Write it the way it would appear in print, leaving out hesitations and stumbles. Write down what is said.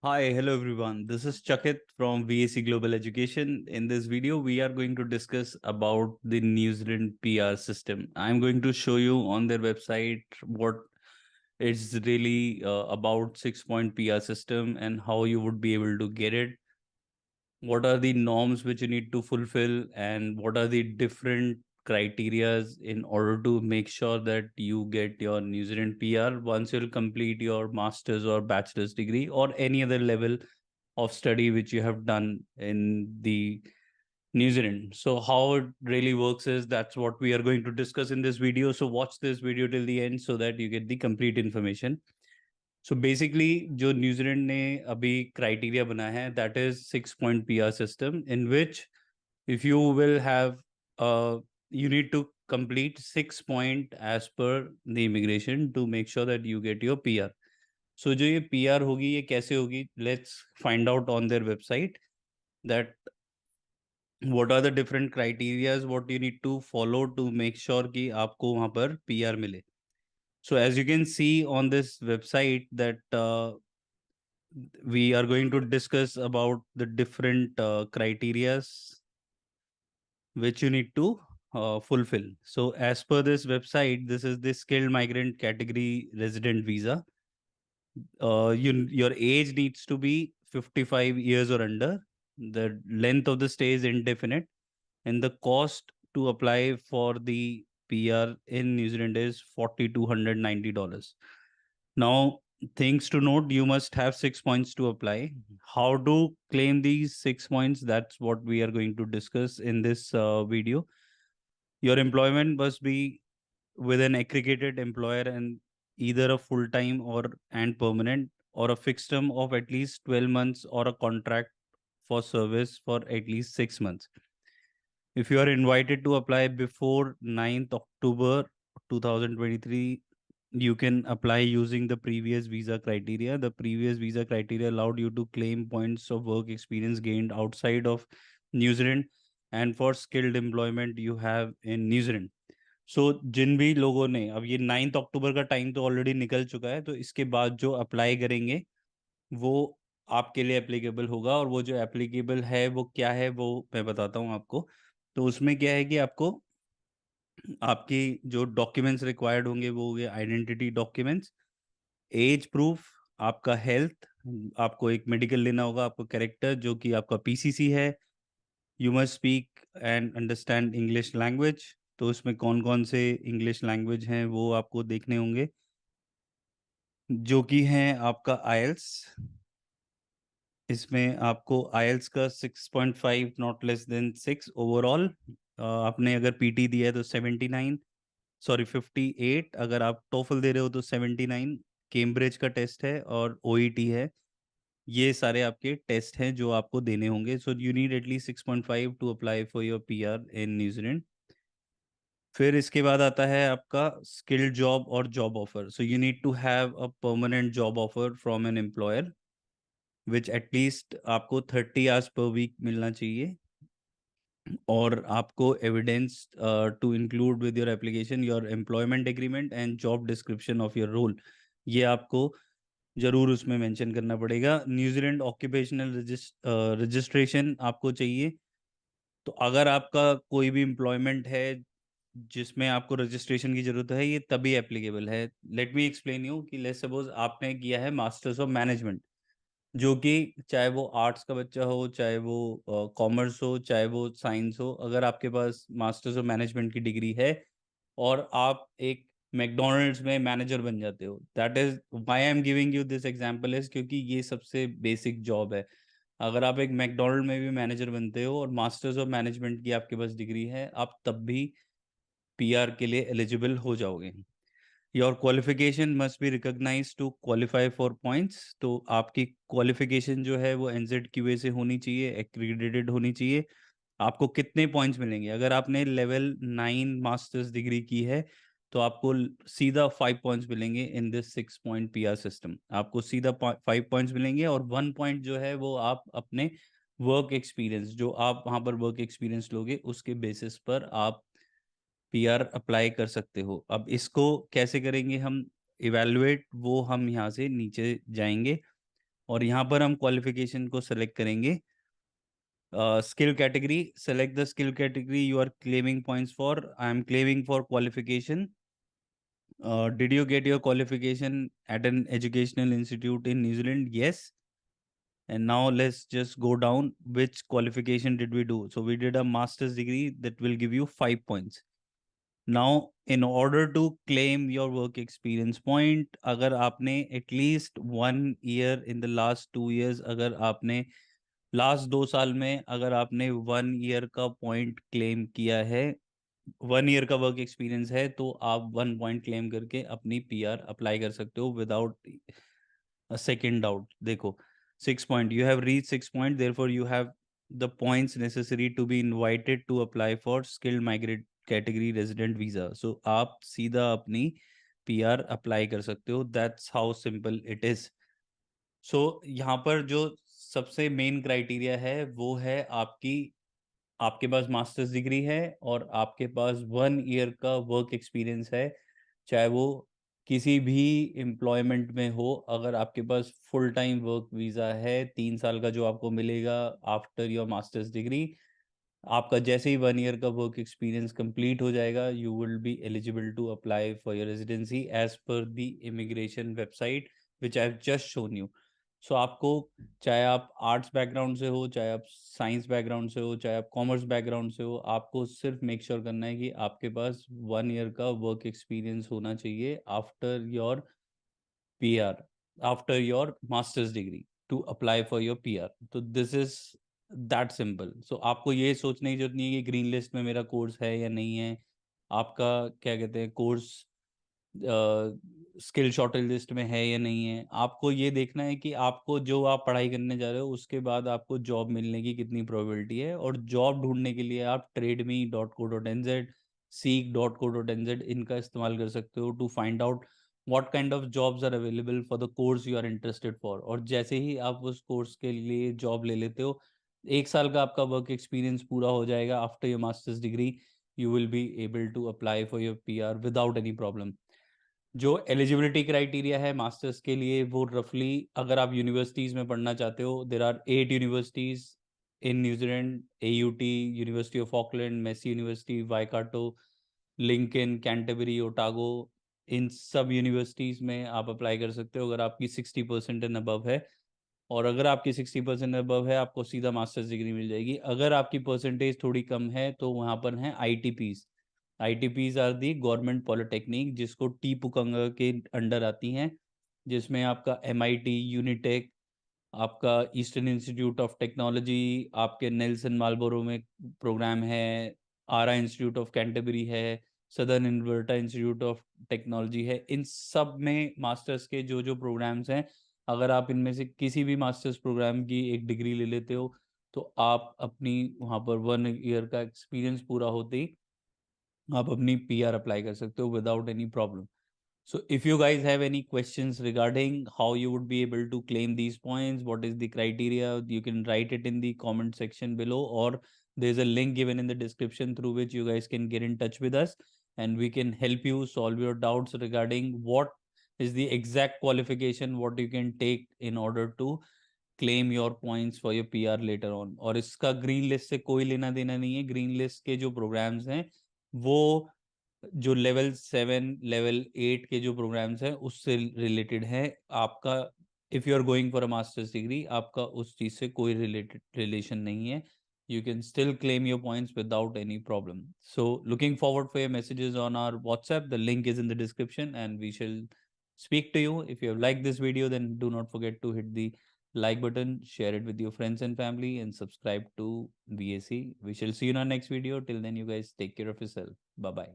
Hi, hello everyone. This is Chakit from VAC Global Education. In this video, we are going to discuss about the New Zealand PR system. I'm going to show you on their website what it's really about 6-point PR system and how you would be able to get it. What are the norms which you need to fulfill and what are the different criterias in order to make sure that you get your New Zealand PR once you'll complete your master's or bachelor's degree or any other level of study which you have done in the New Zealand. So how it really works is that's what we are going to discuss in this video. So watch this video till the end so that you get the complete information. So basically जो New Zealand ने अभी criteria बनाया है that is 6-point PR system in which if you will have you need to complete 6 point as per the immigration to make sure that you get your PR. So जो ये PR होगी ये कैसे होगी, let's find out on their website that what are the different criterias what you need to follow to make sure कि आपको वहाँ पर PR मिले. So as you can see on this website that we are going to discuss about the different criterias which you need to fulfill. So as per this website, this is the skilled migrant category resident visa. Your age needs to be 55 years or under. The length of the stay is indefinite, and the cost to apply for the PR in New Zealand is $4,290. Now, things to note, you must have 6 points to apply. How to claim these 6 points? That's what we are going to discuss in this video. Your employment must be with an aggregated employer and either a full-time or and permanent or a fixed term of at least 12 months or a contract for service for at least 6 months. If you are invited to apply before 9th October 2023, you can apply using the previous visa criteria. The previous visa criteria allowed you to claim points of work experience gained outside of New Zealand and for skilled employment you have in New Zealand. सो जिन भी लोगों ने अब ये 9 अक्टूबर का time तो already निकल चुका है, तो इसके बाद जो अप्लाई करेंगे वो आपके लिए एप्लीकेबल होगा, और वो जो एप्लीकेबल है वो क्या है वो मैं बताता हूँ आपको. तो उसमें क्या है कि आपको आपकी जो डॉक्यूमेंट्स रिक्वायर्ड होंगे वो हो गए आइडेंटिटी डॉक्यूमेंट्स, एज प्रूफ, आपका हेल्थ, आपको एक मेडिकल लेना होगा, आपको कैरेक्टर जो कि आपका पीसीसी है, you must speak and understand English language. तो उसमें कौन कौन से इंग्लिश लैंग्वेज हैं वो आपको देखने होंगे, जो कि हैं आपका आयल्स. इसमें आपको आयल्स का 6.5 नॉट लेस देन 6 ओवरऑल. आपने अगर पीटी दिया है तो 79, सॉरी 58. अगर आप टोफल दे रहे हो तो 79. कैम्ब्रिज का टेस्ट है और ओईटी है. ये सारे आपके टेस्ट हैं जो आपको देने होंगे. So you need at least 6.5 to apply for your PR in New Zealand. फिर इसके बाद आता है आपका स्किल्ड जॉब और job offer. So you need to have a permanent job offer from an employer which at least आपको 30 आवर्स पर वीक मिलना चाहिए. और आपको evidence to include with your application your employment agreement and job description of your role. ये आपको जरूर उसमें mention करना पड़ेगा. न्यूजीलैंड ऑक्यूपेशनल रजिस्ट्रेशन आपको चाहिए. तो अगर आपका कोई भी एम्प्लॉयमेंट है जिसमें आपको रजिस्ट्रेशन की जरूरत है, ये तभी एप्लीकेबल है. लेट मी एक्सप्लेन यू कि लेट्स सपोज आपने किया है मास्टर्स ऑफ मैनेजमेंट, जो कि चाहे वो आर्ट्स का बच्चा हो, चाहे वो कॉमर्स हो, चाहे वो साइंस हो, अगर आपके पास मास्टर्स ऑफ मैनेजमेंट की डिग्री है और आप एक मैकडोनल्ड्स में मैनेजर बन जाते हो, that is why I am giving you this example is क्योंकि ये सबसे बेसिक जॉब है. अगर आप एक मैकडोनल्ड में भी मैनेजर बनते हो और मास्टर्स ऑफ मैनेजमेंट की आपके पास डिग्री है, आप तब भी पीआर के लिए एलिजिबल हो जाओगे. Your qualification must be recognise to qualify for points. तो आपकी क्वालिफिकेशन जो है वो NZQA से होनी चाहिए, एक्रीडेटेड होनी चाहिए. आपको कितने पॉइंट्स मिलेंगे? अगर आपने लेवल 9 मास्टर्स डिग्री की है तो आपको सीधा 5 पॉइंट्स मिलेंगे in this 6 point PR system. आपको सीधा 5 पॉइंट्स मिलेंगे और 1 पॉइंट जो है वो आप अपने वर्क एक्सपीरियंस, जो आप वहाँ पर वर्क एक्सपीरियंस लोगे उसके बेसिस पर आप PR अप्लाई कर सकते हो. अब इसको कैसे करेंगे हम इवैल्यूएट, वो हम यहाँ से नीचे जाएंगे. और यहाँ पर हम क्वालिफिकेशन को सेलेक्ट करेंगे। skill category, select the skill category you are claiming points for. I am claiming for qualification. Did you get your qualification at an educational institute in New Zealand? Yes. And now let's just go down. Which qualification did we do? So we did a master's degree that will give you 5 points. Now, in order to claim your work experience point, अगर आपने at least 1 year in the last 2 years, अगर आपने last 2 साल में अगर आपने 1 year का point claim किया है, 1 year का वर्क एक्सपीरियंस है, तो आप 1 पॉइंट क्लेम करके अपनी पीआर अप्लाई कर सकते हो विदाउट a second doubt. देखो, 6 point, you have reached 6 point, therefore you have the points necessary to be invited to apply for skilled migrant category resident visa. So आप सीधा अपनी PR apply कर सकते हो. That's how simple it is. So यहाँ पर जो सबसे मेन क्राइटेरिया है वो है आपके पास मास्टर्स डिग्री है और आपके पास 1 year का वर्क एक्सपीरियंस है, चाहे वो किसी भी एम्प्लॉयमेंट में हो. अगर आपके पास फुल टाइम वर्क वीज़ा है 3 साल का जो आपको मिलेगा आफ्टर योर मास्टर्स डिग्री, आपका जैसे ही 1 year का वर्क एक्सपीरियंस कंप्लीट हो जाएगा, you will be eligible to apply for your residency age पर the immigration website which I have just shown you. So आपको, चाहे आप आर्ट्स बैकग्राउंड से हो, चाहे आप साइंस बैकग्राउंड से हो, चाहे आप कॉमर्स बैकग्राउंड से हो, आपको सिर्फ मेक श्योर करना है कि आपके पास 1 year का वर्क एक्सपीरियंस होना चाहिए after your PR, after your master's degree, to apply for your PR. तो this is that simple. So आपको ये सोचने की जरूरत नहीं है कि ग्रीन लिस्ट में मेरा कोर्स है या नहीं है, आपका क्या कहते हैं कोर्स स्किल शॉर्टेज लिस्ट में है या नहीं है. आपको ये देखना है कि आपको जो आप पढ़ाई करने जा रहे हो उसके बाद आपको जॉब मिलने की कितनी प्रोबेबिलिटी है. और जॉब ढूंढने के लिए आप trademe.co.nz, seek.co.nz इनका इस्तेमाल कर सकते हो to find out what kind of jobs are available for the course you are interested for. और जैसे ही आप उस कोर्स के लिए जॉब ले लेते हो, 1 साल का आपका वर्क एक्सपीरियंस पूरा हो जाएगा after your masters degree, you will be able to apply for your PR without any problem. जो एलिजिबिलिटी क्राइटेरिया है मास्टर्स के लिए वो रफली, अगर आप यूनिवर्सिटीज़ में पढ़ना चाहते हो, देर आर 8 यूनिवर्सिटीज़ इन न्यूजीलैंड: AUT, university of Auckland, Massey university, Waikato, Lincoln, Canterbury, Otago. इन सब यूनिवर्सिटीज़ में आप अप्लाई कर सकते हो अगर आपकी 60% एंड अबव है. और अगर आपकी 60% अबव है, आपको सीधा मास्टर्स डिग्री मिल जाएगी. अगर आपकी परसेंटेज थोड़ी कम है तो वहाँ पर हैं ITPs. ITPs are the government polytechnic, जिसको टीपुकंगा के अंडर आती हैं, जिसमें आपका MIT, यूनिटेक, आपका ईस्टर्न इंस्टीट्यूट ऑफ टेक्नोलॉजी, आपके नेल्सन मार्लबोरो में प्रोग्राम है, आरा इंस्टीट्यूट ऑफ कैंटरबरी है, सदर्न इन्वर्टा इंस्टीट्यूट ऑफ टेक्नोलॉजी है. इन सब में मास्टर्स के जो जो प्रोग्राम्स हैं, अगर आप इनमें से किसी भी मास्टर्स प्रोग्राम की एक डिग्री ले लेते हो तो आप अपनी वहाँ पर 1 year का एक्सपीरियंस पूरा होते ही आप अपनी PR अप्लाई कर सकते हो without any problem. So if you guys have any questions regarding how you would be able to claim these points, what is the criteria, you can write it in the comment section below, or there's a link given in the description through which you guys can get in touch with us and we can help you solve your doubts regarding what is the exact qualification, what you can take in order to claim your points for your PR later on. और इसका green list से कोई लेना देना नहीं है. Green list के जो प्रोग्राम्स हैं वो जो लेवल 7 लेवल 8 के जो प्रोग्राम्स हैं उससे रिलेटेड है. आपका, if you are going for a masters degree, आपका उस चीज़ से कोई रिलेशन नहीं है. You can still claim your points without any problem. So looking forward for your messages on our WhatsApp. The link is in the description and we shall speak to you. If you have liked this video, then do not forget to hit the like button, share it with your friends and family, and subscribe to VAC. We shall see you in our next video. Till then, you guys take care of yourself. Bye bye.